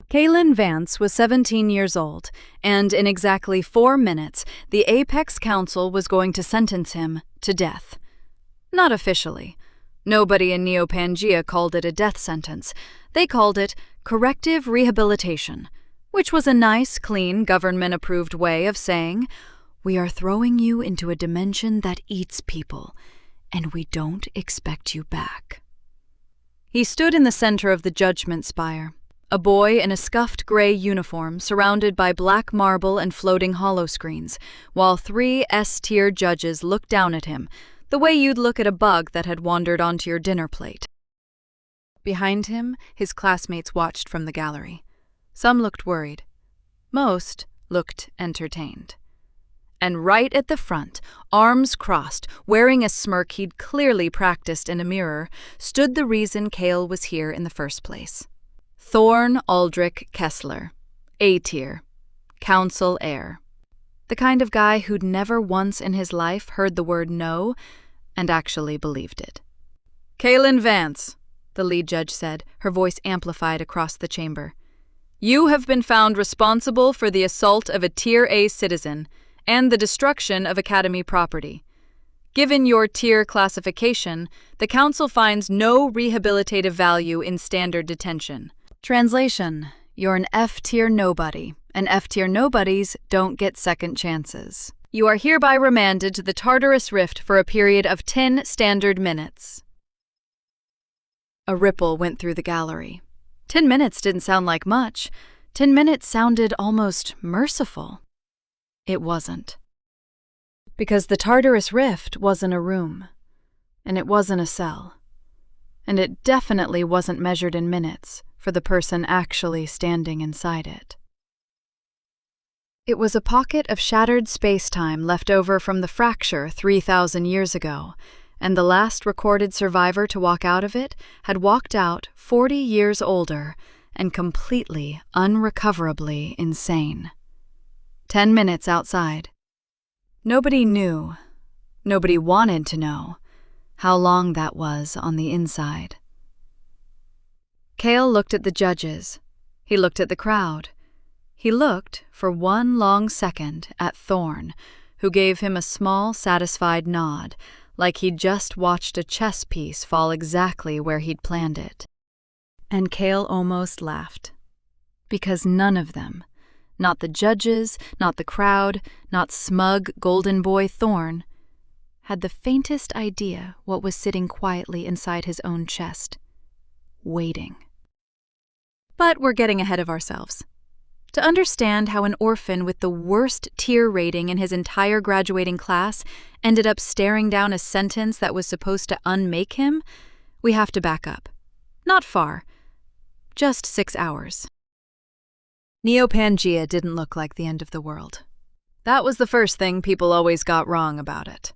Kaelen Vance was 17 years old, and in exactly 4 minutes, the Apex Council was going to sentence him to death. Not officially. Nobody in Neo-Pangea called it a death sentence. They called it corrective rehabilitation, which was a nice, clean, government-approved way of saying, "We are throwing you into a dimension that eats people, and we don't expect you back." He stood in the center of the judgment spire, a boy in a scuffed gray uniform surrounded by black marble and floating holoscreens, while 3 S-tier judges looked down at him, the way you'd look at a bug that had wandered onto your dinner plate. Behind him, his classmates watched from the gallery. Some looked worried. Most looked entertained. And right at the front, arms crossed, wearing a smirk he'd clearly practiced in a mirror, stood the reason Kael was here in the first place. Thorn Aldrich Kessler, A-tier, council heir. The kind of guy who'd never once in his life heard the word no and actually believed it. "Kaelen Vance," the lead judge said, her voice amplified across the chamber. "You have been found responsible for the assault of a Tier A citizen and the destruction of Academy property. Given your tier classification, the Council finds no rehabilitative value in standard detention." Translation: you're an F-tier nobody, and F-tier nobodies don't get second chances. You are hereby remanded to the Tartarus Rift for a period of 10 standard minutes. A ripple went through the gallery. 10 minutes didn't sound like much. 10 minutes sounded almost merciful. It wasn't. Because the Tartarus Rift wasn't a room, and it wasn't a cell, and it definitely wasn't measured in minutes for the person actually standing inside it. It was a pocket of shattered space-time left over from the fracture 3,000 years ago, and the last recorded survivor to walk out of it had walked out 40 years older and completely, unrecoverably insane. 10 minutes outside. Nobody knew, nobody wanted to know, how long that was on the inside. Kael looked at the judges. He looked at the crowd. He looked, for one long second, at Thorn, who gave him a small, satisfied nod, like he'd just watched a chess piece fall exactly where he'd planned it. And Kael almost laughed. Because none of them, not the judges, not the crowd, not smug golden boy Thorn, had the faintest idea what was sitting quietly inside his own chest, waiting. But we're getting ahead of ourselves. To understand how an orphan with the worst tier rating in his entire graduating class ended up staring down a sentence that was supposed to unmake him, we have to back up. Not far. Just 6 hours. Neo-Pangea didn't look like the end of the world. That was the first thing people always got wrong about it.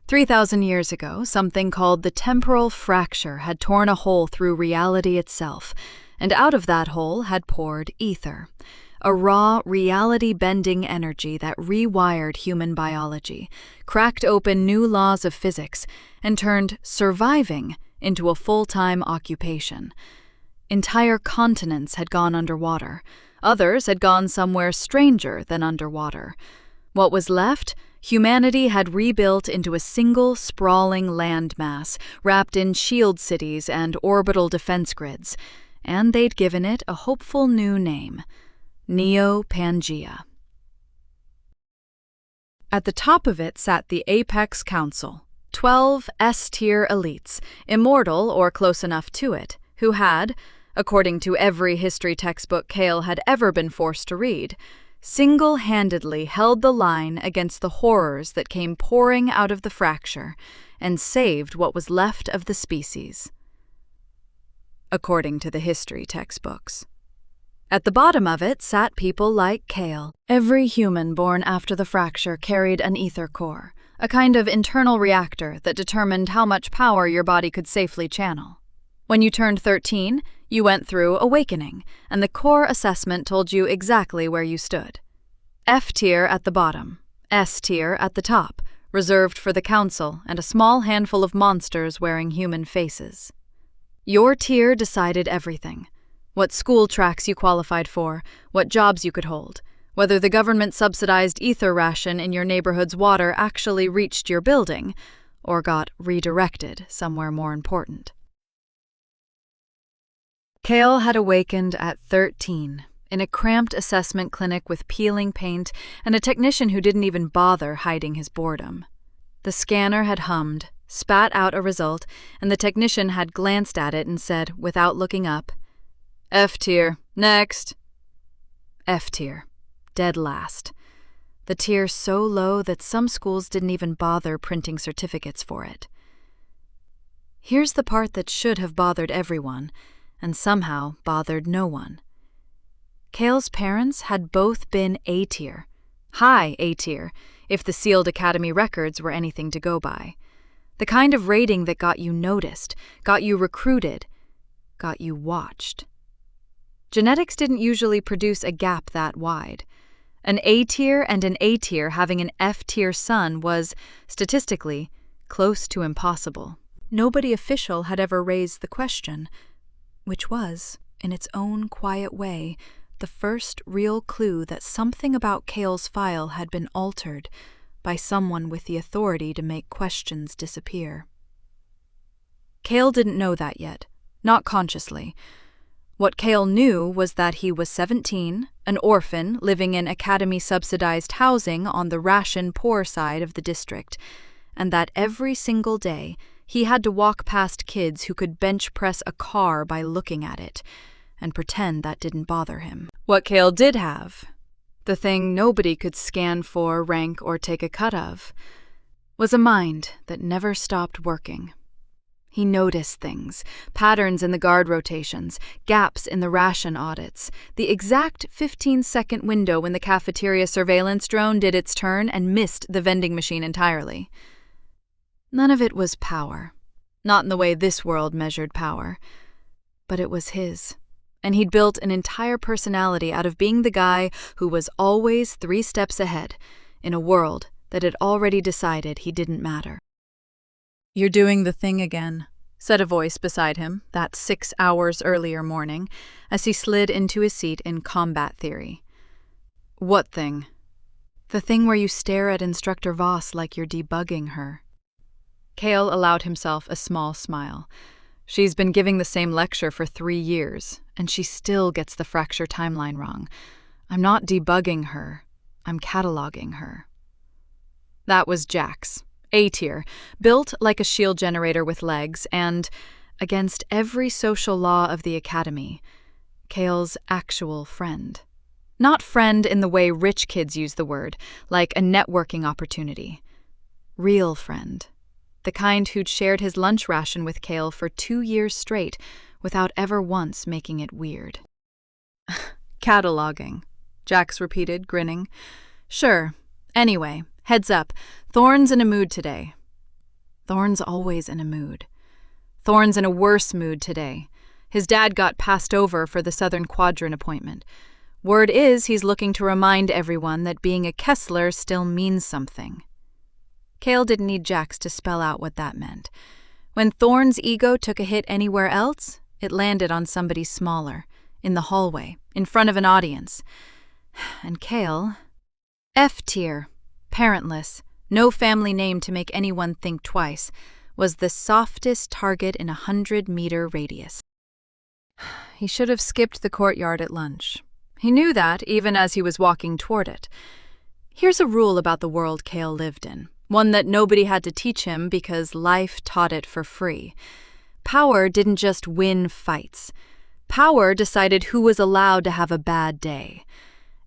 3,000 years ago, something called the temporal fracture had torn a hole through reality itself, and out of that hole had poured ether, a raw, reality-bending energy that rewired human biology, cracked open new laws of physics, and turned surviving into a full-time occupation. Entire continents had gone underwater. Others had gone somewhere stranger than underwater. What was left? Humanity had rebuilt into a single, sprawling landmass, wrapped in shield cities and orbital defense grids, and they'd given it a hopeful new name, Neo-Pangea. At the top of it sat the Apex Council, 12 S-tier elites, immortal or close enough to it, who had, according to every history textbook Kael had ever been forced to read, single-handedly held the line against the horrors that came pouring out of the fracture and saved what was left of the species. According to the history textbooks. At the bottom of it sat people like Kael. Every human born after the fracture carried an ether core, a kind of internal reactor that determined how much power your body could safely channel. When you turned 13, you went through awakening, and the core assessment told you exactly where you stood. F-tier at the bottom, S-tier at the top, reserved for the Council and a small handful of monsters wearing human faces. Your tier decided everything. what school tracks you qualified for, what jobs you could hold, whether the government-subsidized ether ration in your neighborhood's water actually reached your building or got redirected somewhere more important. Kael had awakened at 13 in a cramped assessment clinic with peeling paint and a technician who didn't even bother hiding his boredom. The scanner had hummed, spat out a result, and the technician had glanced at it and said, without looking up, F tier, next. F tier, dead last. The tier so low that some schools didn't even bother printing certificates for it. Here's the part that should have bothered everyone, and somehow bothered no one. Kael's parents had both been A tier, high A tier, if the sealed academy records were anything to go by. The kind of rating that got you noticed, got you recruited, got you watched. Genetics didn't usually produce a gap that wide. An A tier and an A tier having an F tier son was, statistically, close to impossible. Nobody official had ever raised the question, which was, in its own quiet way, the first real clue that something about Kael's file had been altered by someone with the authority to make questions disappear. Kael didn't know that yet, not consciously. What Kael knew was that he was 17, an orphan living in academy-subsidized housing on the ration-poor side of the district, and that every single day he had to walk past kids who could bench press a car by looking at it, and pretend that didn't bother him. What Kael did have, the thing nobody could scan for, rank, or take a cut of, was a mind that never stopped working. He noticed things, patterns in the guard rotations, gaps in the ration audits, the exact 15-second window when the cafeteria surveillance drone did its turn and missed the vending machine entirely. None of it was power, not in the way this world measured power, but it was his, and he'd built an entire personality out of being the guy who was always 3 steps ahead in a world that had already decided he didn't matter. "You're doing the thing again," said a voice beside him that 6 hours earlier morning as he slid into his seat in combat theory. "What thing?" "The thing where you stare at Instructor Vance like you're debugging her." Kael allowed himself a small smile. She's been giving the same lecture for 3 years, and she still gets the fracture timeline wrong. I'm not debugging her, I'm cataloging her. That was Jax, A tier, built like a shield generator with legs, and, against every social law of the academy, Kael's actual friend. Not friend in the way rich kids use the word, like a networking opportunity. Real friend. The kind who'd shared his lunch ration with Kael for 2 years straight without ever once making it weird. "Cataloging," Jax repeated, grinning. "Sure. Anyway, heads up, Thorn's in a mood today." Thorn's always in a mood. Thorn's in a worse mood today. His dad got passed over for the Southern Quadrant appointment. Word is he's looking to remind everyone that being a Kessler still means something. Kael didn't need Jax to spell out what that meant. When Thorn's ego took a hit anywhere else, it landed on somebody smaller, in the hallway, in front of an audience. And Kael, F tier, parentless, no family name to make anyone think twice, was the softest target in a 100-meter radius. He should have skipped the courtyard at lunch. He knew that even as he was walking toward it. Here's a rule about the world Kael lived in. One that nobody had to teach him because life taught it for free. Power didn't just win fights. Power decided who was allowed to have a bad day.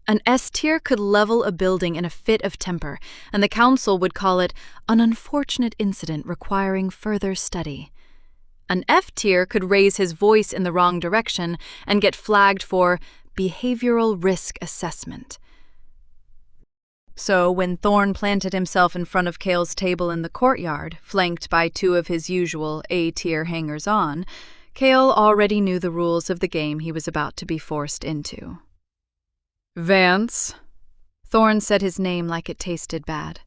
An S tier could level a building in a fit of temper, and the council would call it an unfortunate incident requiring further study. An F tier could raise his voice in the wrong direction and get flagged for behavioral risk assessment. So when Thorn planted himself in front of Kael's table in the courtyard, flanked by 2 of his usual A-tier hangers-on, Kael already knew the rules of the game he was about to be forced into. "Vance." Thorn said his name like it tasted bad.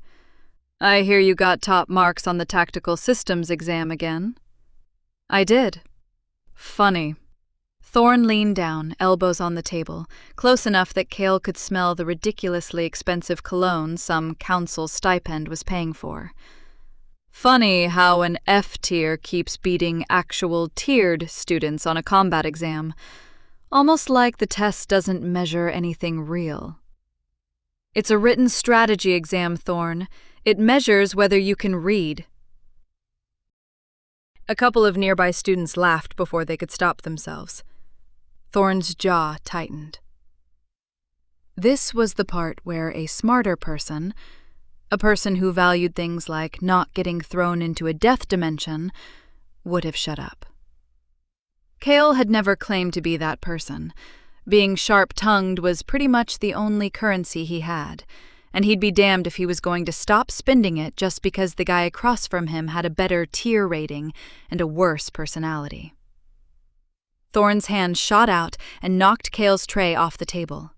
"I hear you got top marks on the tactical systems exam again." "I did." "Funny." Thorn leaned down, elbows on the table, close enough that Kael could smell the ridiculously expensive cologne some council stipend was paying for. Funny how an F tier keeps beating actual tiered students on a combat exam. Almost like the test doesn't measure anything real. It's a written strategy exam, Thorn. It measures whether you can read. A couple of nearby students laughed before they could stop themselves. Thorn's jaw tightened. This was the part where a smarter person, a person who valued things like not getting thrown into a death dimension, would have shut up. Kael had never claimed to be that person. Being sharp-tongued was pretty much the only currency he had, and he'd be damned if he was going to stop spending it just because the guy across from him had a better tier rating and a worse personality. Thorn's hand shot out and knocked Kael's tray off the table.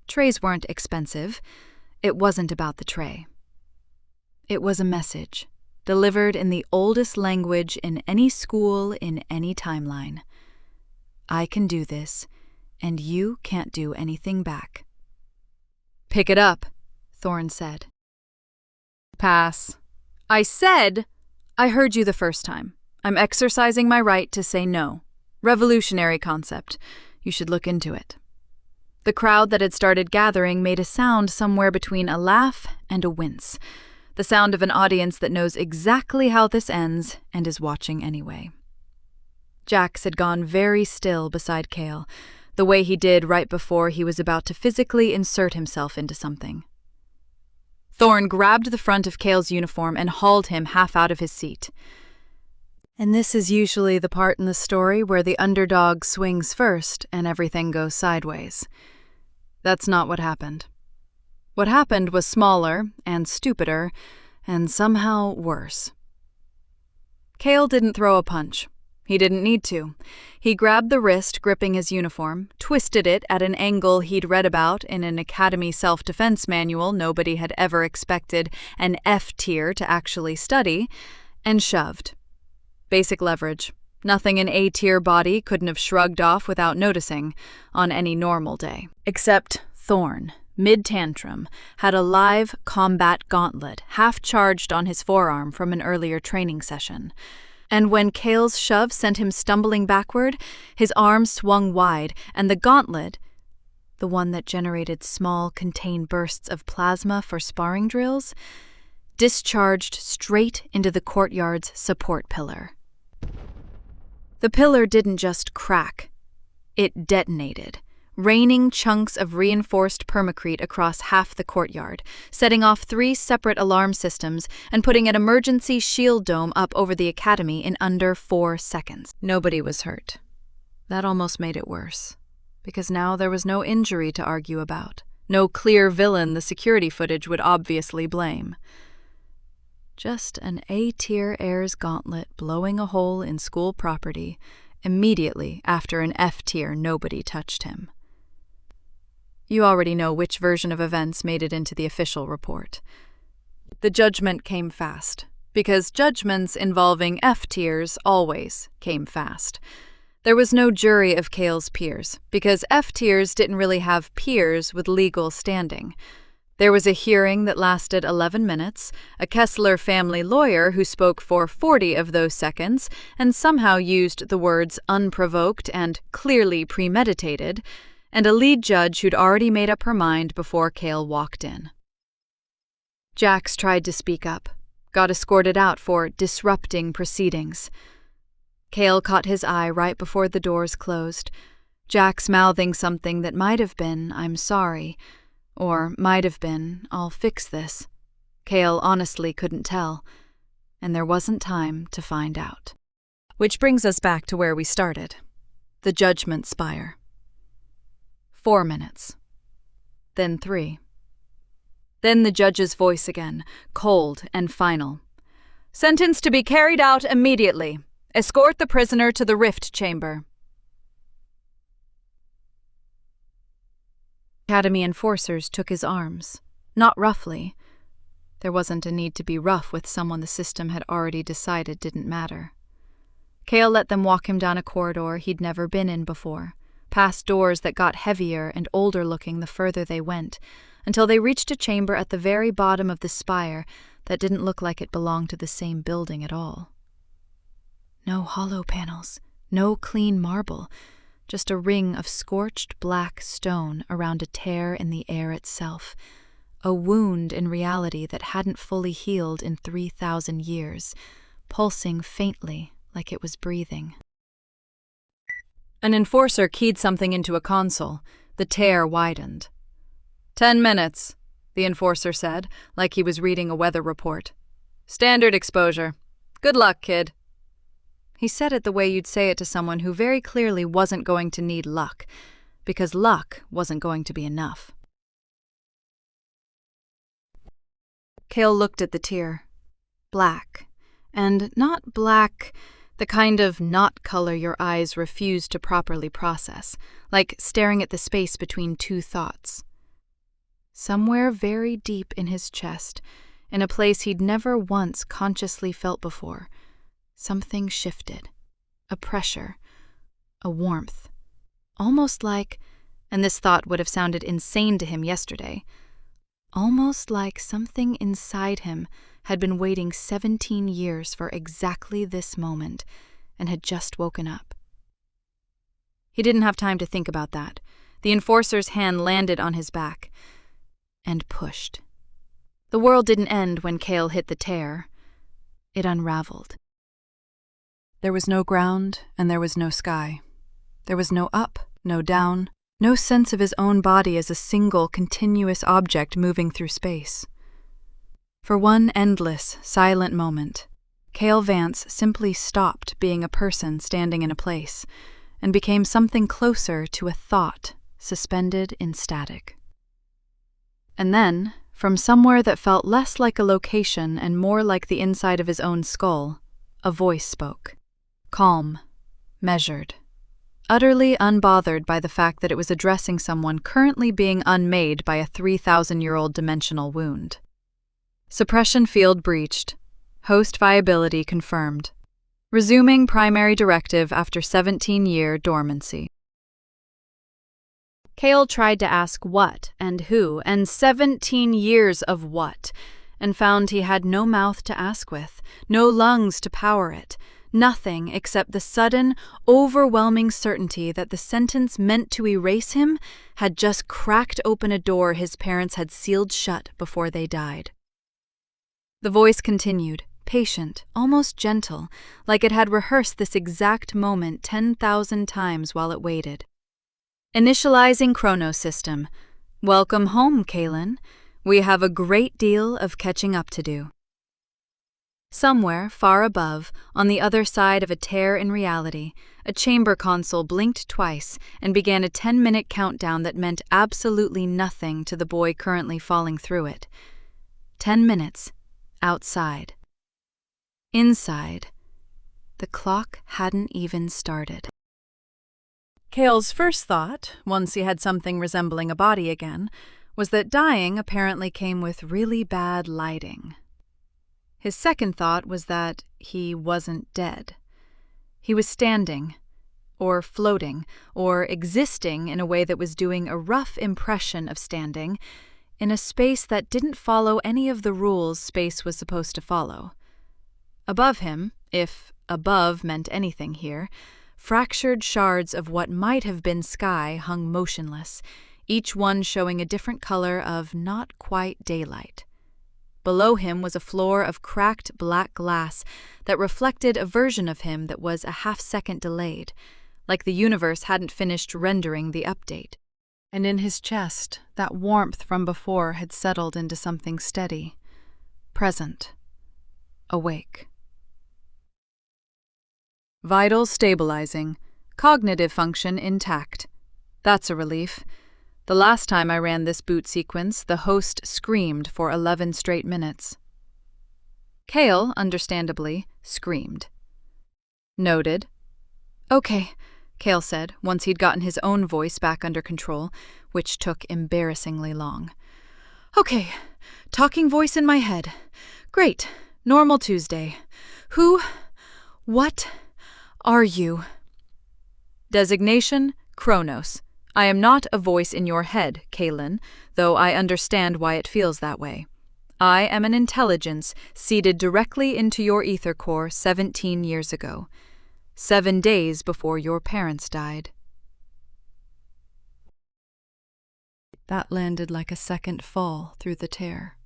Trays weren't expensive. It wasn't about the tray. It was a message, delivered in the oldest language in any school in any timeline. I can do this, and you can't do anything back. Pick it up, Thorn said. Pass. I said, I heard you the first time. I'm exercising my right to say no. Revolutionary concept. You should look into it. The crowd that had started gathering made a sound somewhere between a laugh and a wince. The sound of an audience that knows exactly how this ends and is watching anyway. Jax had gone very still beside Kael, the way he did right before he was about to physically insert himself into something. Thorn grabbed the front of Kael's uniform and hauled him half out of his seat. And this is usually the part in the story where the underdog swings first and everything goes sideways. That's not what happened. What happened was smaller and stupider and somehow worse. Kael didn't throw a punch. He didn't need to. He grabbed the wrist gripping his uniform, twisted it at an angle he'd read about in an academy self-defense manual nobody had ever expected an F tier to actually study, and shoved. Basic leverage. Nothing an A-tier body couldn't have shrugged off without noticing on any normal day. Except Thorn, mid-tantrum, had a live combat gauntlet half-charged on his forearm from an earlier training session. And when Kael's shove sent him stumbling backward, his arm swung wide, and the gauntlet, the one that generated small, contained bursts of plasma for sparring drills, discharged straight into the courtyard's support pillar. The pillar didn't just crack. It detonated, raining chunks of reinforced permacrete across half the courtyard, setting off 3 separate alarm systems and putting an emergency shield dome up over the academy in under 4 seconds. Nobody was hurt. That almost made it worse, because now there was no injury to argue about, no clear villain the security footage would obviously blame. Just an A-tier heir's gauntlet blowing a hole in school property immediately after an F-tier nobody touched him. You already know which version of events made it into the official report. The judgment came fast, because judgments involving F-tiers always came fast. There was no jury of Kael's peers, because F-tiers didn't really have peers with legal standing. There was a hearing that lasted 11 minutes, a Kessler family lawyer who spoke for 40 of those seconds and somehow used the words unprovoked and clearly premeditated, and a lead judge who'd already made up her mind before Kael walked in. Jax tried to speak up, got escorted out for disrupting proceedings. Kael caught his eye right before the doors closed, Jax mouthing something that might have been, "I'm sorry," or might have been, "I'll fix this." Kael honestly couldn't tell, and there wasn't time to find out. Which brings us back to where we started, the judgment spire. 4 minutes. Then 3. Then the judge's voice again, cold and final. "Sentence to be carried out immediately. Escort the prisoner to the rift chamber." Academy enforcers took his arms, not roughly. There wasn't a need to be rough with someone the system had already decided didn't matter. Kael let them walk him down a corridor he'd never been in before, past doors that got heavier and older-looking the further they went, until they reached a chamber at the very bottom of the spire that didn't look like it belonged to the same building at all. No hollow panels, no clean marble, just a ring of scorched black stone around a tear in the air itself, a wound in reality that hadn't fully healed in 3,000 years, pulsing faintly like it was breathing. An enforcer keyed something into a console. The tear widened. 10 minutes, the enforcer said, like he was reading a weather report. Standard exposure. Good luck, kid. He said it the way you'd say it to someone who very clearly wasn't going to need luck, because luck wasn't going to be enough. Kael looked at the tear. Black. And not black, the kind of not color your eyes refuse to properly process, like staring at the space between two thoughts. Somewhere very deep in his chest, in a place he'd never once consciously felt before, something shifted. A pressure. A warmth. Almost like, and this thought would have sounded insane to him yesterday, almost like something inside him had been waiting 17 years for exactly this moment and had just woken up. He didn't have time to think about that. The enforcer's hand landed on his back and pushed. The world didn't end when Kael hit the tear. It unraveled. There was no ground and there was no sky. There was no up, no down, no sense of his own body as a single, continuous object moving through space. For one endless, silent moment, Kaelen Vance simply stopped being a person standing in a place and became something closer to a thought suspended in static. And then, from somewhere that felt less like a location and more like the inside of his own skull, a voice spoke. Calm, measured, utterly unbothered by the fact that it was addressing someone currently being unmade by a 3,000-year-old dimensional wound. Suppression field breached. Host viability confirmed. Resuming primary directive after 17-year dormancy. Kael tried to ask what and who, and 17 years of what, and found he had no mouth to ask with, no lungs to power it, nothing except the sudden, overwhelming certainty that the sentence meant to erase him had just cracked open a door his parents had sealed shut before they died. The voice continued, patient, almost gentle, like it had rehearsed this exact moment 10,000 times while it waited. Initializing chronosystem. Welcome home, Kaelen. We have a great deal of catching up to do. Somewhere, far above, on the other side of a tear in reality, a chamber console blinked twice and began a 10-minute countdown that meant absolutely nothing to the boy currently falling through it. 10 minutes. Outside. Inside. The clock hadn't even started. Kael's first thought, once he had something resembling a body again, was that dying apparently came with really bad lighting. His second thought was that he wasn't dead. He was standing, or floating, or existing in a way that was doing a rough impression of standing, in a space that didn't follow any of the rules space was supposed to follow. Above him, if above meant anything here, fractured shards of what might have been sky hung motionless, each one showing a different color of not quite daylight. Below him was a floor of cracked black glass that reflected a version of him that was a half-second delayed, like the universe hadn't finished rendering the update. And in his chest, that warmth from before had settled into something steady, present, awake. Vitals stabilizing, cognitive function intact. That's a relief. The last time I ran this boot sequence, the host screamed for 11 straight minutes. Kael, understandably, screamed. Noted. Okay, Kael said, once he'd gotten his own voice back under control, which took embarrassingly long. Okay, talking voice in my head. Great, normal Tuesday. Who? What? are you? Designation, Kronos. I am not a voice in your head, Kaelen, though I understand why it feels that way. I am an intelligence seeded directly into your ether core 17 years ago, 7 days before your parents died. That landed like a second fall through the tear.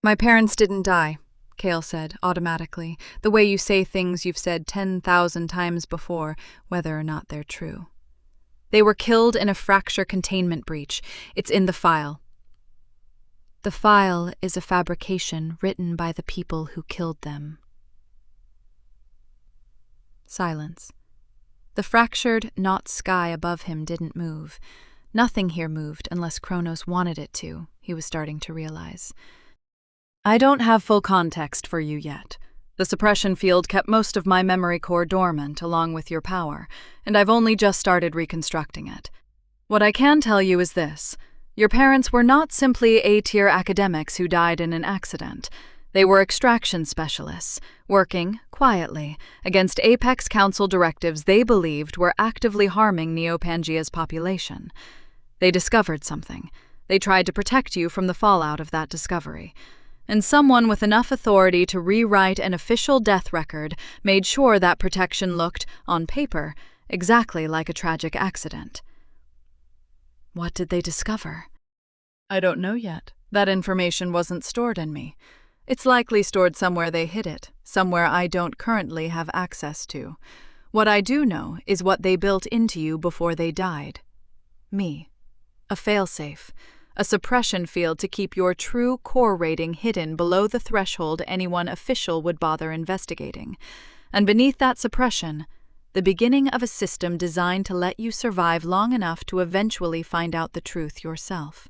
My parents didn't die, Kael said automatically, the way you say things you've said 10,000 times before, whether or not they're true. They were killed in a fracture containment breach. It's in the file. The file is a fabrication written by the people who killed them. Silence. The fractured, not sky above him didn't move. Nothing here moved unless Kronos wanted it to, he was starting to realize. I don't have full context for you yet. The suppression field kept most of my memory core dormant along with your power, and I've only just started reconstructing it. What I can tell you is this. Your parents were not simply A-tier academics who died in an accident. They were extraction specialists, working, quietly, against Apex Council directives they believed were actively harming Neopangea's population. They discovered something. They tried to protect you from the fallout of that discovery. And someone with enough authority to rewrite an official death record made sure that protection looked, on paper, exactly like a tragic accident. What did they discover? I don't know yet. That information wasn't stored in me. It's likely stored somewhere they hid it, somewhere I don't currently have access to. What I do know is what they built into you before they died. Me. A failsafe. A suppression field to keep your true core rating hidden below the threshold anyone official would bother investigating. And beneath that suppression, the beginning of a system designed to let you survive long enough to eventually find out the truth yourself.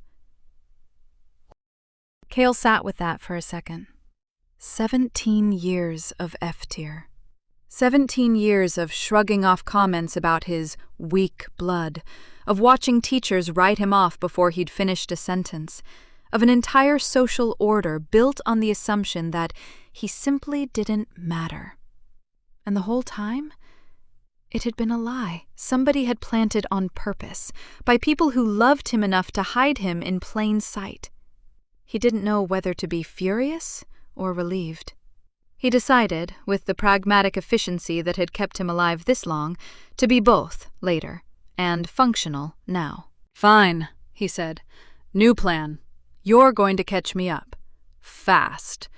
Kael sat with that for a second. 17 years of F-tier. 17 years of shrugging off comments about his weak blood, of watching teachers write him off before he'd finished a sentence, of an entire social order built on the assumption that he simply didn't matter. And the whole time, it had been a lie somebody had planted on purpose, by people who loved him enough to hide him in plain sight. He didn't know whether to be furious or relieved. He decided, with the pragmatic efficiency that had kept him alive this long, to be both later, and functional now. Fine, he said. New plan. You're going to catch me up. Fast.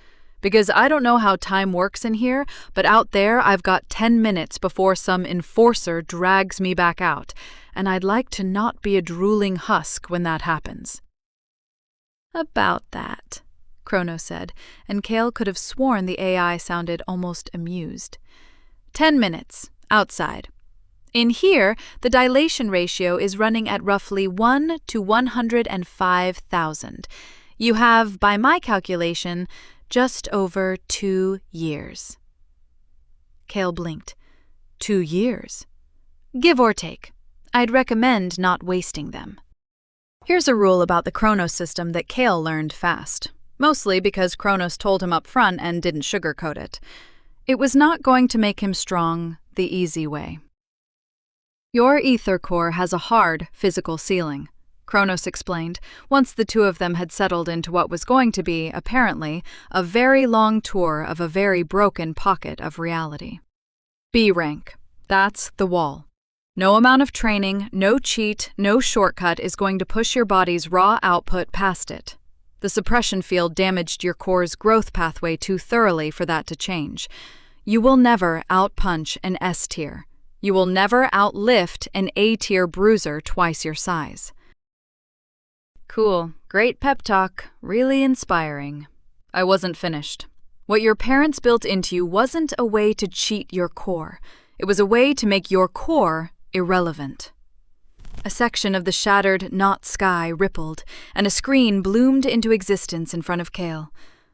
Because I don't know how time works in here, but out there I've got 10 minutes before some enforcer drags me back out, and I'd like to not be a drooling husk when that happens. About that, Kronos said, and Kael could have sworn the AI sounded almost amused. 10 minutes, outside. In here, the dilation ratio is running at roughly 1 to 105,000. You have, by my calculation, just over 2 years. Kael blinked. 2 years? Give or take. I'd recommend not wasting them. Here's a rule about the Kronos system that Kael learned fast, mostly because Kronos told him up front and didn't sugarcoat it. It was not going to make him strong the easy way. Your ether core has a hard physical ceiling, Kronos explained, once the two of them had settled into what was going to be, apparently, a very long tour of a very broken pocket of reality. B rank. That's the wall. No amount of training, no cheat, no shortcut is going to push your body's raw output past it. The suppression field damaged your core's growth pathway too thoroughly for that to change. You will never outpunch an S-tier. You will never outlift an A-tier bruiser twice your size. Cool. Great pep talk. Really inspiring. I wasn't finished. What your parents built into you wasn't a way to cheat your core. It was a way to make your core irrelevant. A section of the shattered not sky rippled, and a screen bloomed into existence in front of Kael.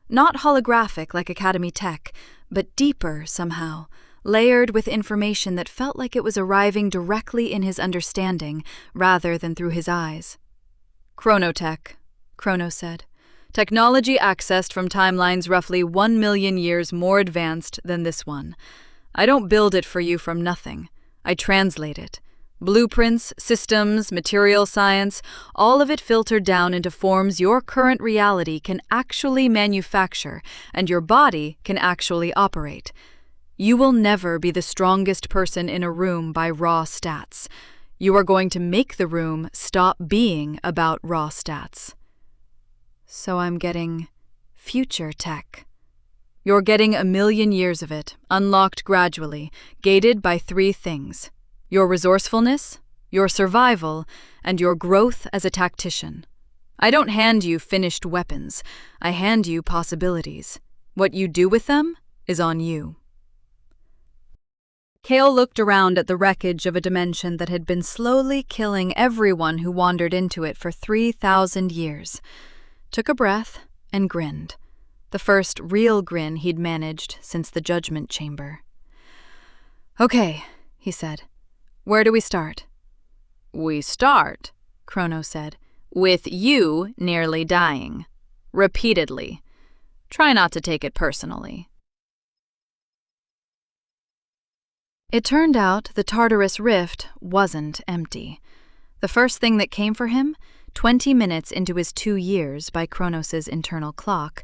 Not holographic like Academy Tech, but deeper somehow, layered with information that felt like it was arriving directly in his understanding rather than through his eyes. Chronotech, Kronos said. Technology accessed from timelines roughly 1 million years more advanced than this one. I don't build it for you from nothing. I translate it. Blueprints, systems, material science, all of it filtered down into forms your current reality can actually manufacture and your body can actually operate. You will never be the strongest person in a room by raw stats. You are going to make the room stop being about raw stats. So I'm getting future tech. You're getting 1,000,000 years of it, unlocked gradually, gated by 3 things: your resourcefulness, your survival, and your growth as a tactician. I don't hand you finished weapons. I hand you possibilities. What you do with them is on you. Kael looked around at the wreckage of a dimension that had been slowly killing everyone who wandered into it for 3,000 years, took a breath, and grinned. The first real grin he'd managed since the Judgment Chamber. "Okay," he said. "Where do we start?" "We start," Kronos said, "with you nearly dying. Repeatedly. Try not to take it personally." It turned out the Tartarus Rift wasn't empty. The first thing that came for him, 20 minutes into his 2 years by Kronos' internal clock,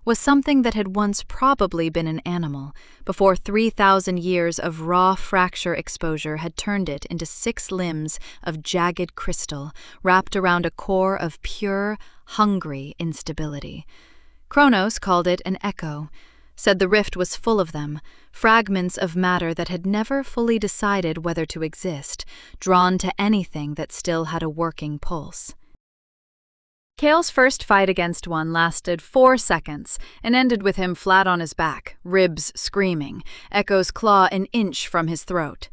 was something that had once probably been an animal, before 3,000 years of raw fracture exposure had turned it into 6 limbs of jagged crystal wrapped around a core of pure, hungry instability. Kronos called it an echo, said the rift was full of them, fragments of matter that had never fully decided whether to exist, drawn to anything that still had a working pulse. Kael's first fight against one lasted 4 seconds and ended with him flat on his back, ribs screaming, Echo's claw an inch from his throat.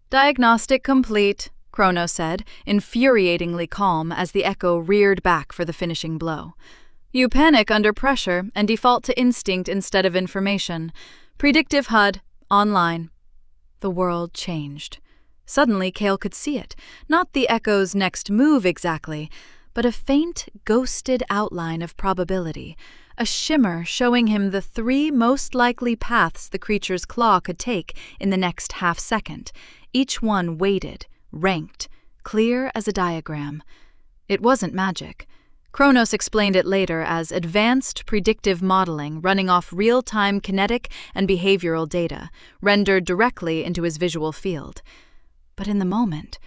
"Diagnostic complete," Kronos said, infuriatingly calm as the Echo reared back for the finishing blow. "You panic under pressure and default to instinct instead of information. Predictive HUD, online." The world changed. Suddenly Kael could see it, not the Echo's next move exactly, but a faint, ghosted outline of probability, a shimmer showing him the 3 most likely paths the creature's claw could take in the next half-second, each one weighted, ranked, clear as a diagram. It wasn't magic. Kronos explained it later as advanced predictive modeling running off real-time kinetic and behavioral data, rendered directly into his visual field. But in the moment,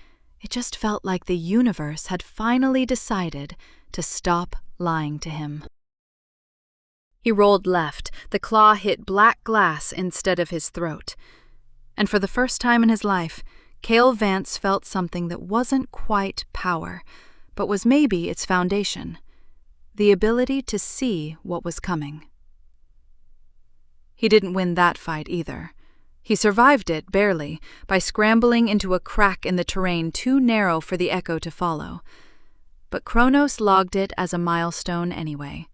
it just felt like the universe had finally decided to stop lying to him. He rolled left, the claw hit black glass instead of his throat. And for the first time in his life, Kaelen Vance felt something that wasn't quite power, but was maybe its foundation: the ability to see what was coming. He didn't win that fight either. He survived it, barely, by scrambling into a crack in the terrain too narrow for the Echo to follow. But Kronos logged it as a milestone anyway.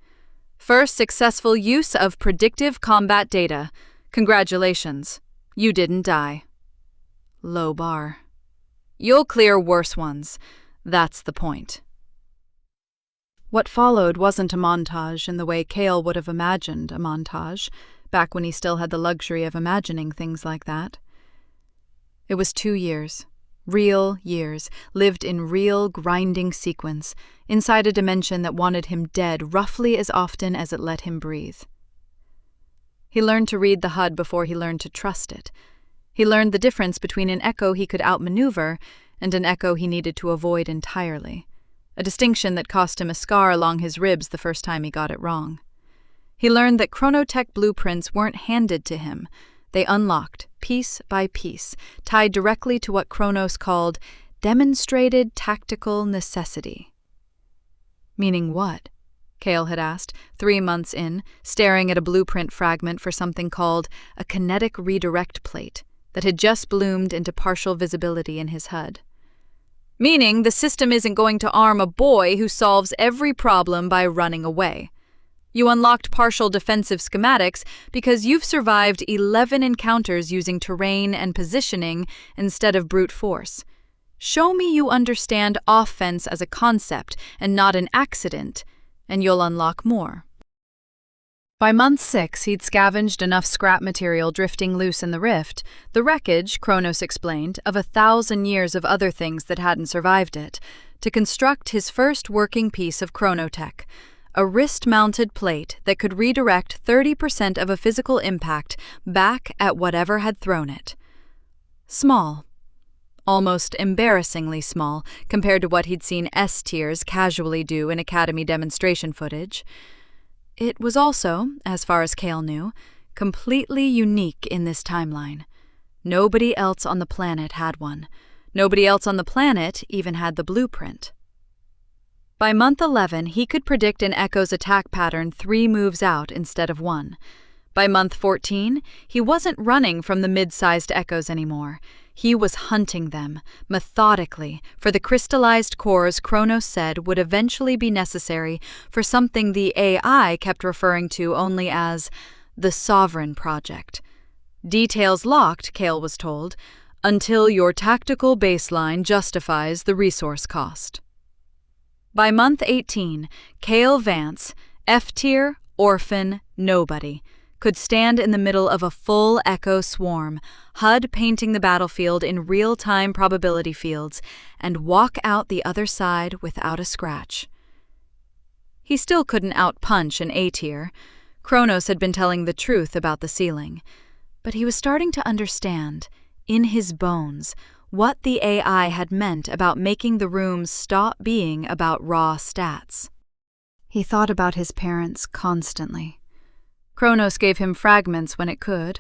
"First successful use of predictive combat data. Congratulations. You didn't die." Low bar. "You'll clear worse ones. That's the point." What followed wasn't a montage in the way Kael would have imagined a montage, back when he still had the luxury of imagining things like that. It was 2 years, real years, lived in real grinding sequence, inside a dimension that wanted him dead roughly as often as it let him breathe. He learned to read the HUD before he learned to trust it. He learned the difference between an Echo he could outmaneuver and an Echo he needed to avoid entirely, a distinction that cost him a scar along his ribs the first time he got it wrong. He learned that chronotech blueprints weren't handed to him. They unlocked, piece by piece, tied directly to what Kronos called demonstrated tactical necessity. Meaning what? Kael had asked, 3 months in, staring at a blueprint fragment for something called a kinetic redirect plate that had just bloomed into partial visibility in his HUD. Meaning the system isn't going to arm a boy who solves every problem by running away. You unlocked partial defensive schematics because you've survived 11 encounters using terrain and positioning instead of brute force. Show me you understand offense as a concept and not an accident, and you'll unlock more. By month 6, he'd scavenged enough scrap material drifting loose in the rift, the wreckage, Kronos explained, of 1,000 years of other things that hadn't survived it, to construct his first working piece of chronotech, a wrist-mounted plate that could redirect 30% of a physical impact back at whatever had thrown it. Small. Almost embarrassingly small compared to what he'd seen S-tiers casually do in Academy demonstration footage. It was also, as far as Kael knew, completely unique in this timeline. Nobody else on the planet had one. Nobody else on the planet even had the blueprint. By month 11, he could predict an Echo's attack pattern 3 moves out instead of 1. By month 14, he wasn't running from the mid-sized Echoes anymore. He was hunting them, methodically, for the crystallized cores Kronos said would eventually be necessary for something the AI kept referring to only as the Sovereign Project. Details locked, Kael was told, until your tactical baseline justifies the resource cost. By month 18, Kaelen Vance, F-tier, orphan, nobody, could stand in the middle of a full Echo swarm, HUD painting the battlefield in real-time probability fields, and walk out the other side without a scratch. He still couldn't out-punch an A-tier. Kronos had been telling the truth about the ceiling. But he was starting to understand, in his bones, what the AI had meant about making the rooms stop being about raw stats. He thought about his parents constantly. Kronos gave him fragments when it could,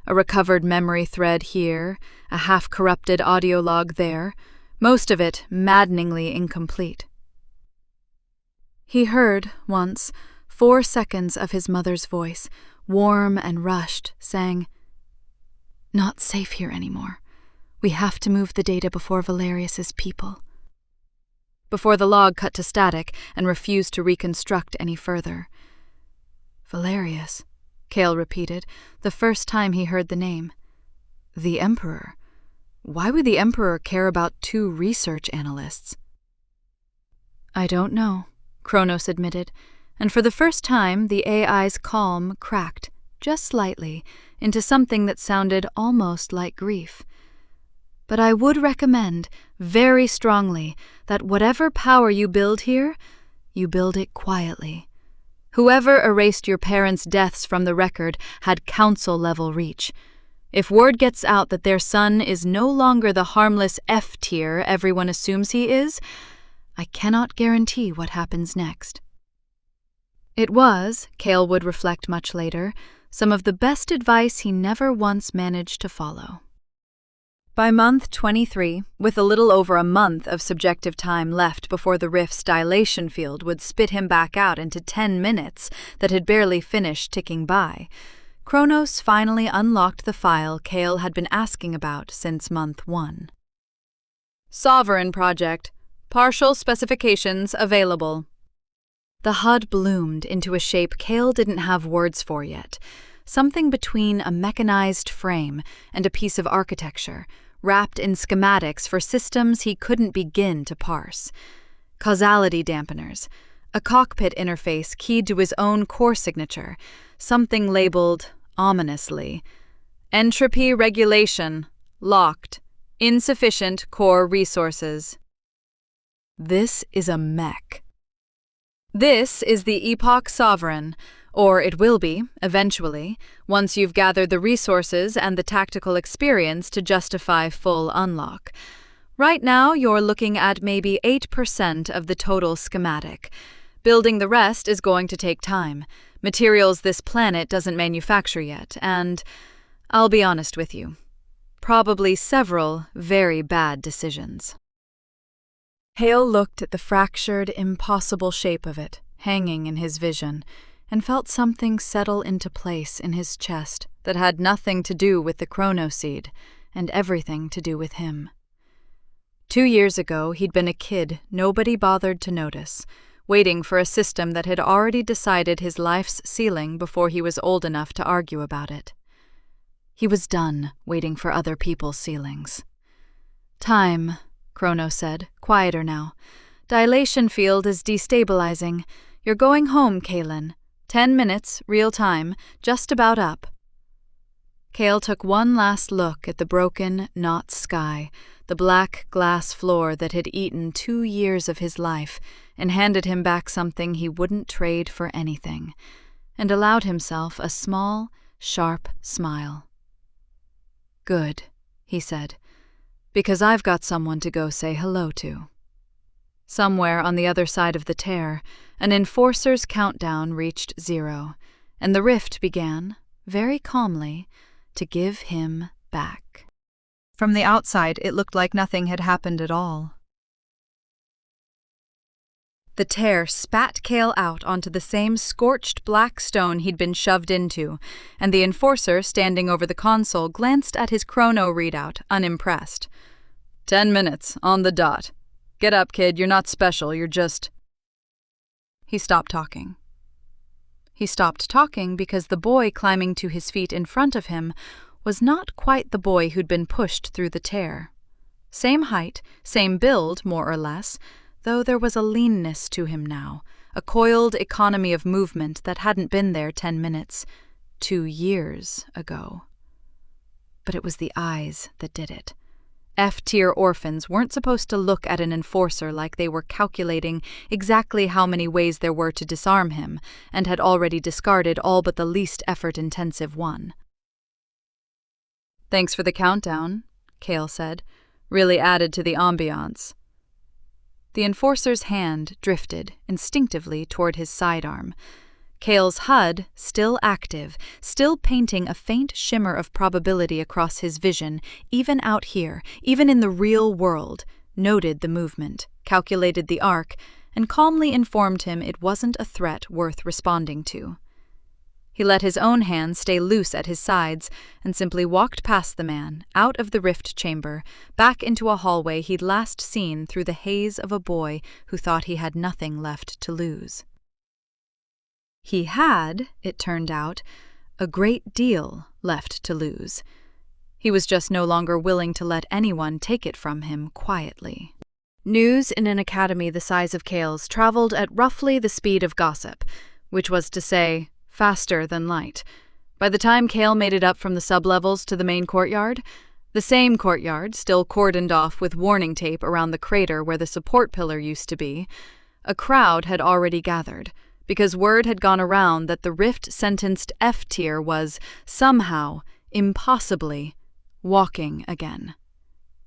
a recovered memory thread here, a half-corrupted audio log there, most of it maddeningly incomplete. He heard, once, 4 seconds of his mother's voice, warm and rushed, saying, "Not safe here anymore. We have to move the data before Valerius's people." Before the log cut to static and refused to reconstruct any further. Valerius, Kael repeated, the first time he heard the name. The Emperor? Why would the Emperor care about 2 research analysts? I don't know, Kronos admitted, and for the first time the AI's calm cracked, just slightly, into something that sounded almost like grief. But I would recommend, very strongly, that whatever power you build here, you build it quietly. Whoever erased your parents' deaths from the record had council-level reach. If word gets out that their son is no longer the harmless F-tier everyone assumes he is, I cannot guarantee what happens next. It was, Kael would reflect much later, some of the best advice he never once managed to follow. By month 23, with a little over a month of subjective time left before the rift's dilation field would spit him back out into 10 minutes that had barely finished ticking by, Kronos finally unlocked the file Kael had been asking about since month 1. Sovereign Project. Partial specifications available. The HUD bloomed into a shape Kael didn't have words for yet, something between a mechanized frame and a piece of architecture, wrapped in schematics for systems he couldn't begin to parse. Causality dampeners, a cockpit interface keyed to his own core signature, something labeled, ominously, entropy regulation, locked, insufficient core resources. This is a mech. This is the Epoch Sovereign, or it will be, eventually, once you've gathered the resources and the tactical experience to justify full unlock. Right now, you're looking at maybe 8% of the total schematic. Building the rest is going to take time, materials this planet doesn't manufacture yet, and, I'll be honest with you, probably several very bad decisions. Kael looked at the fractured, impossible shape of it, hanging in his vision, and felt something settle into place in his chest that had nothing to do with the chronoseed and everything to do with him. 2 years ago, he'd been a kid nobody bothered to notice, waiting for a system that had already decided his life's ceiling before he was old enough to argue about it. He was done waiting for other people's ceilings. Time, Kronos said, quieter now. Dilation field is destabilizing. You're going home, Kaelen. 10 minutes, real time, just about up. Kael took one last look at the broken, knot sky, the black glass floor that had eaten 2 years of his life, and handed him back something he wouldn't trade for anything, and allowed himself a small, sharp smile. "Good," he said, "because I've got someone to go say hello to." Somewhere on the other side of the tear, an enforcer's countdown reached 0, and the rift began, very calmly, to give him back. From the outside, it looked like nothing had happened at all. The tear spat Kael out onto the same scorched black stone he'd been shoved into, and the enforcer, standing over the console, glanced at his chrono readout, unimpressed. 10 minutes, on the dot. Get up, kid, you're not special, you're just... He stopped talking. He stopped talking because the boy climbing to his feet in front of him was not quite the boy who'd been pushed through the tear. Same height, same build, more or less, though there was a leanness to him now, a coiled economy of movement that hadn't been there 10 minutes, 2 years ago. But it was the eyes that did it. F-tier orphans weren't supposed to look at an enforcer like they were calculating exactly how many ways there were to disarm him, and had already discarded all but the least effort-intensive one. "Thanks for the countdown," Kael said. "Really added to the ambiance." The enforcer's hand drifted instinctively toward his sidearm. Kael's HUD, still active, still painting a faint shimmer of probability across his vision, even out here, even in the real world, noted the movement, calculated the arc, and calmly informed him it wasn't a threat worth responding to. He let his own hands stay loose at his sides and simply walked past the man, out of the rift chamber, back into a hallway he'd last seen through the haze of a boy who thought he had nothing left to lose. He had, it turned out, a great deal left to lose. He was just no longer willing to let anyone take it from him quietly. News in an academy the size of Kael's traveled at roughly the speed of gossip, which was to say, faster than light. By the time Kael made it up from the sublevels to the main courtyard, the same courtyard, still cordoned off with warning tape around the crater where the support pillar used to be, a crowd had already gathered, because word had gone around that the rift-sentenced F-tier was, somehow, impossibly, walking again.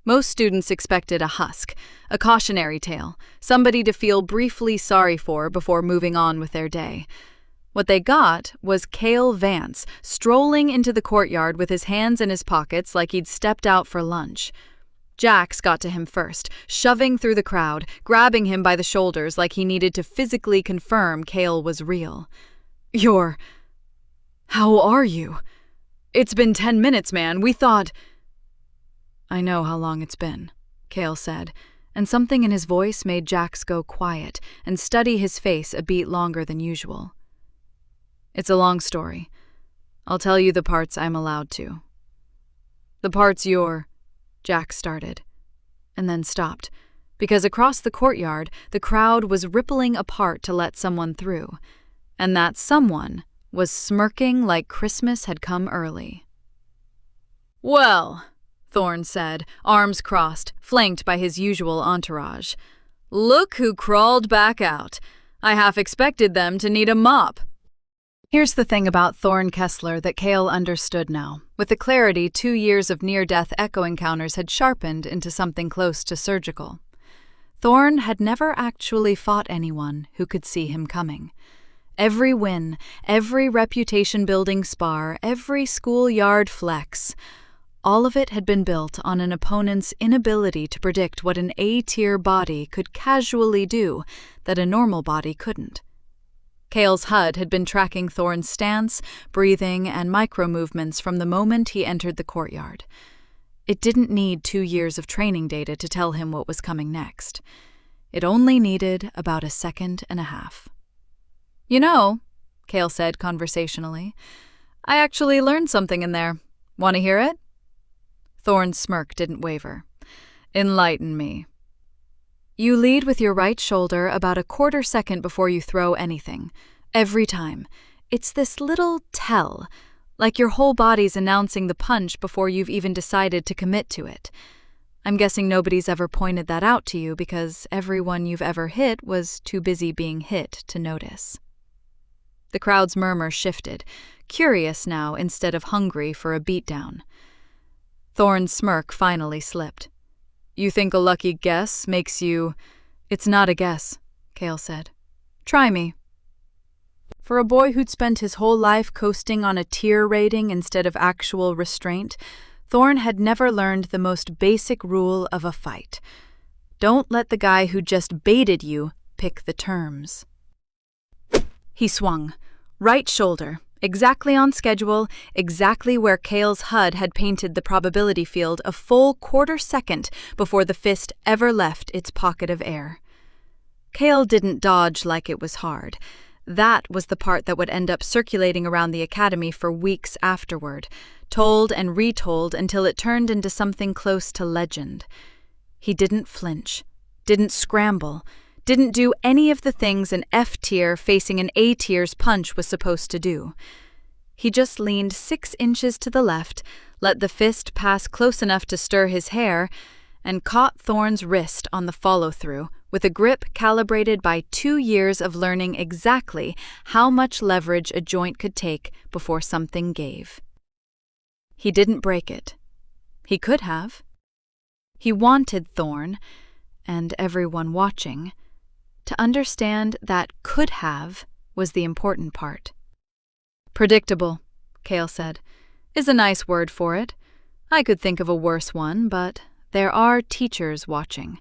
Most students expected a husk, a cautionary tale, somebody to feel briefly sorry for before moving on with their day. What they got was Kaelen Vance, strolling into the courtyard with his hands in his pockets like he'd stepped out for lunch. Jax got to him first, shoving through the crowd, grabbing him by the shoulders like he needed to physically confirm Kael was real. How are you? It's been 10 minutes, man. We thought... I know how long it's been, Kael said, and something in his voice made Jax go quiet and study his face a beat longer than usual. It's a long story. I'll tell you the parts I'm allowed to. The parts Jack started, and then stopped, because across the courtyard the crowd was rippling apart to let someone through, and that someone was smirking like Christmas had come early. "Well," Thorne said, arms crossed, flanked by his usual entourage, "look who crawled back out. I half expected them to need a mop." Here's the thing about Thorne Kessler that Kael understood now, with the clarity 2 years of near-death echo encounters had sharpened into something close to surgical. Thorne had never actually fought anyone who could see him coming. Every win, every reputation-building spar, every schoolyard flex, all of it had been built on an opponent's inability to predict what an A-tier body could casually do that a normal body couldn't. Kael's HUD had been tracking Thorne's stance, breathing, and micro-movements from the moment he entered the courtyard. It didn't need 2 years of training data to tell him what was coming next. It only needed about 1.5 seconds. "You know," Kael said conversationally, "I actually learned something in there. Want to hear it?" Thorne's smirk didn't waver. "Enlighten me." "You lead with your right shoulder about 1/4 second before you throw anything. Every time. It's this little tell, like your whole body's announcing the punch before you've even decided to commit to it. I'm guessing nobody's ever pointed that out to you because everyone you've ever hit was too busy being hit to notice. The crowd's murmur shifted, curious now instead of hungry for a beatdown. Thorn's smirk finally slipped. You think a lucky guess makes you... It's not a guess, Kael said. Try me. For a boy who'd spent his whole life coasting on a tier rating instead of actual restraint, Thorn had never learned the most basic rule of a fight. Don't let the guy who just baited you pick the terms. He swung. Right shoulder, exactly on schedule, exactly where Kael's HUD had painted the probability field a full quarter second before the fist ever left its pocket of air. Kael didn't dodge like it was hard. That was the part that would end up circulating around the academy for weeks afterward, told and retold until it turned into something close to legend. He didn't flinch, didn't scramble, didn't do any of the things an F tier facing an A tier's punch was supposed to do. He just leaned 6 inches to the left, let the fist pass close enough to stir his hair, and caught Thorn's wrist on the follow-through with a grip calibrated by 2 years of learning exactly how much leverage a joint could take before something gave. He didn't break it. He could have. He wanted Thorn, and everyone watching, to understand that could have was the important part. Predictable, Kael said, is a nice word for it. I could think of a worse one, but there are teachers watching.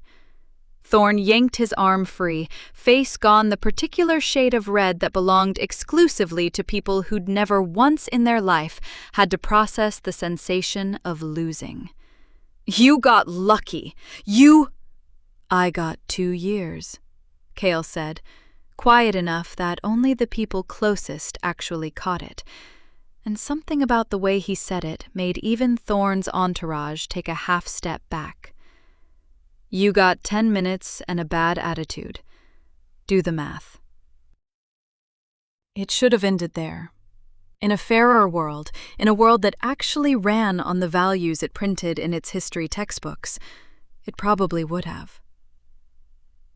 Thorn yanked his arm free, face gone the particular shade of red that belonged exclusively to people who'd never once in their life had to process the sensation of losing. You got lucky. I got 2 years, Kael said, quiet enough that only the people closest actually caught it. And something about the way he said it made even Thorn's entourage take a half step back. You got 10 minutes and a bad attitude. Do the math. It should have ended there. In a fairer world, in a world that actually ran on the values it printed in its history textbooks, it probably would have.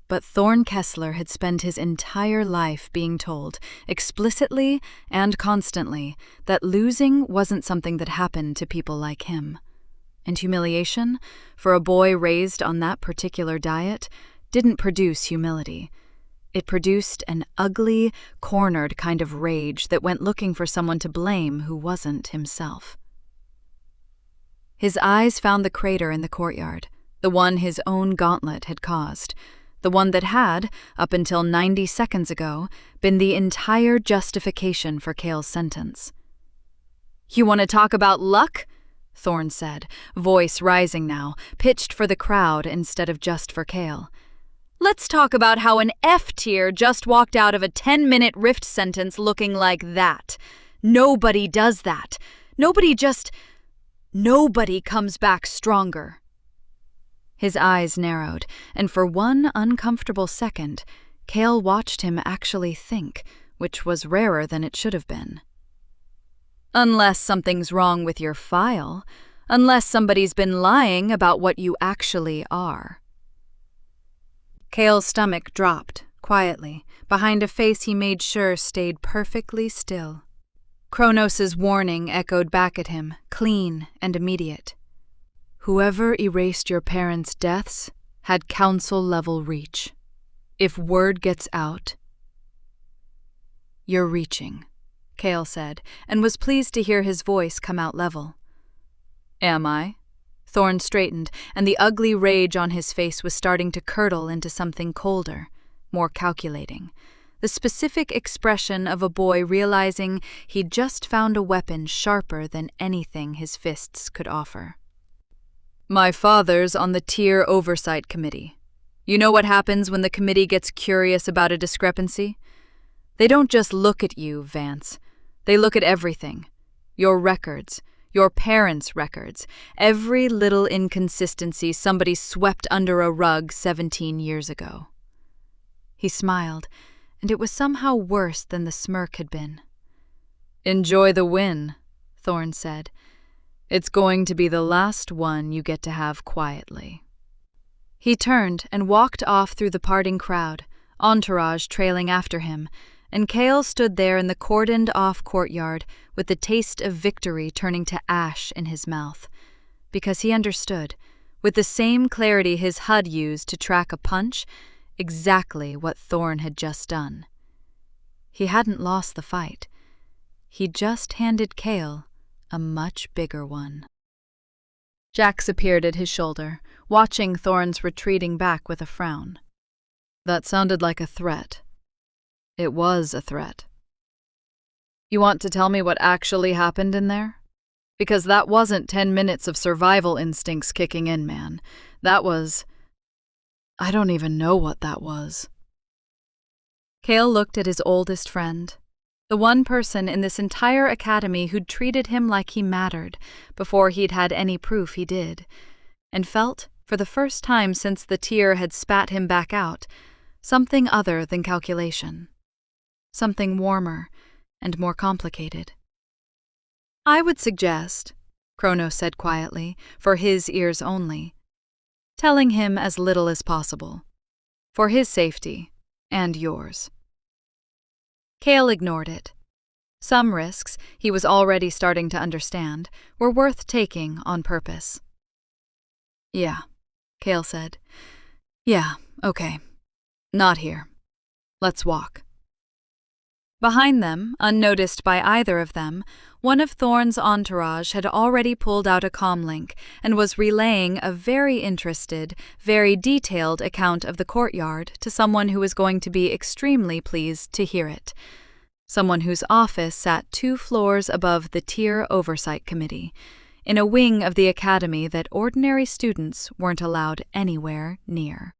But Thorn Kessler had spent his entire life being told, explicitly and constantly, that losing wasn't something that happened to people like him. And humiliation, for a boy raised on that particular diet, didn't produce humility. It produced an ugly, cornered kind of rage that went looking for someone to blame who wasn't himself. His eyes found the crater in the courtyard, the one his own gauntlet had caused, the one that had, up until 90 seconds ago, been the entire justification for Kael's sentence. You want to talk about luck? Thorn said, voice rising now, pitched for the crowd instead of just for Kael. Let's talk about how an F tier just walked out of a 10-minute rift sentence looking like that. Nobody does that. Nobody comes back stronger. His eyes narrowed, and for one uncomfortable second, Kael watched him actually think, which was rarer than it should have been. Unless something's wrong with your file, unless somebody's been lying about what you actually are. Kael's stomach dropped, quietly, behind a face he made sure stayed perfectly still. Kronos' warning echoed back at him, clean and immediate. Whoever erased your parents' deaths had council-level reach. If word gets out... You're reaching, Kael said, and was pleased to hear his voice come out level. Am I? Thorn straightened, and the ugly rage on his face was starting to curdle into something colder, more calculating. The specific expression of a boy realizing he'd just found a weapon sharper than anything his fists could offer. My father's on the tier oversight committee. You know what happens when the committee gets curious about a discrepancy? They don't just look at you, Vance. They look at everything. Your records, your parents' records, every little inconsistency somebody swept under a rug 17 years ago. He smiled, and it was somehow worse than the smirk had been. Enjoy the win, Thorn said. It's going to be the last one you get to have quietly. He turned and walked off through the parting crowd, entourage trailing after him, and Kael stood there in the cordoned-off courtyard with the taste of victory turning to ash in his mouth, because he understood, with the same clarity his HUD used to track a punch, exactly what Thorn had just done. He hadn't lost the fight. He just handed Kael a much bigger one. Jax appeared at his shoulder, watching Thorn's retreating back with a frown. That sounded like a threat. It was a threat. You want to tell me what actually happened in there? Because that wasn't 10 minutes of survival instincts kicking in, man. That was... I don't even know what that was. Kael looked at his oldest friend, the one person in this entire academy who'd treated him like he mattered before he'd had any proof he did, and felt, for the first time since the tear had spat him back out, something other than calculation. Something warmer and more complicated. I would suggest, Kronos said quietly, for his ears only, telling him as little as possible, for his safety and yours. Kael ignored it. Some risks, he was already starting to understand, were worth taking on purpose. Yeah, Kael said. Yeah, okay. Not here. Let's walk. Behind them, unnoticed by either of them, one of Thorn's entourage had already pulled out a comlink and was relaying a very interested, very detailed account of the courtyard to someone who was going to be extremely pleased to hear it. Someone whose office sat 2 floors above the Tier Oversight Committee, in a wing of the academy that ordinary students weren't allowed anywhere near.